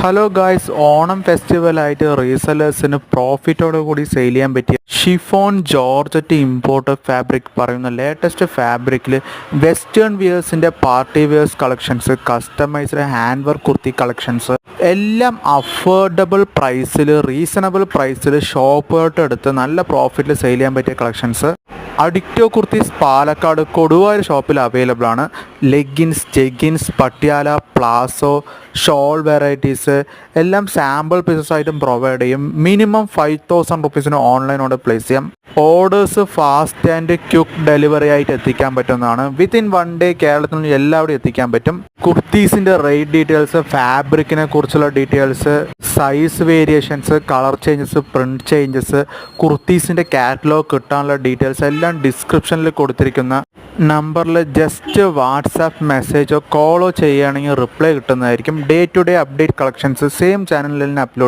Hello guys, Onam ഫെസ്റ്റിവലായിട്ട് റീസെല്ലേഴ്സിന് പ്രോഫിറ്റോട് കൂടി സെയിൽ ചെയ്യാൻ പറ്റിയ ഷിഫോൺ ജോർജറ്റ് ഇമ്പോർട്ടഡ് ഫാബ്രിക് പറയുന്ന ലേറ്റസ്റ്റ് ഫാബ്രിക്കിൽ വെസ്റ്റേൺ വിയേഴ്സിൻ്റെ party wears collections, customised hand work kurti collections എല്ലാം അഫോർഡബിൾ പ്രൈസിൽ, റീസണബിൾ പ്രൈസിൽ ഷോപ്പുകായിട്ട് എടുത്ത് നല്ല പ്രോഫിറ്റിൽ സെയിൽ ചെയ്യാൻ പറ്റിയ കളക്ഷൻസ് അഡിക്റ്റോ കുർത്തീസ് പാലക്കാട് കൊടുവായൂർ ഷോപ്പിൽ അവൈലബിൾ ആണ്. Leggings, jeggings, Patiala, palazzo, shawl varieties എല്ലാം സാമ്പിൾ പീസസ് ആയിട്ടും പ്രൊവൈഡ് ചെയ്യും. മിനിമം 5,000 റുപ്പീസിന് ഓൺലൈനോട് പ്ലേസ് ചെയ്യാം. Orders fast and quick delivery ആയിട്ട് എത്തിക്കാൻ പറ്റുന്നതാണ്. വിത്തിൻ 1 ഡേ കേരളത്തിൽ നിന്ന് എല്ലാവിടെയും എത്തിക്കാൻ പറ്റും. കുർത്തീസിൻ്റെ റേറ്റ് ഡീറ്റെയിൽസ്, ഫാബ്രിക്കിനെ കുറിച്ചുള്ള details, size variations, colour changes, print changes, കുർത്തീസിൻ്റെ കാറ്റലോഗ് കിട്ടാനുള്ള ഡീറ്റെയിൽസ് എല്ലാം ഡിസ്ക്രിപ്ഷനിൽ കൊടുത്തിരിക്കുന്ന നമ്പറിൽ ജസ്റ്റ് വാട്സാപ്പ് മെസ്സേജോ കോളോ ചെയ്യുകയാണെങ്കിൽ റിപ്ലൈ കിട്ടുന്നതായിരിക്കും. Day to day update collections same ചാനലിൽ തന്നെ അപ്ലോഡ്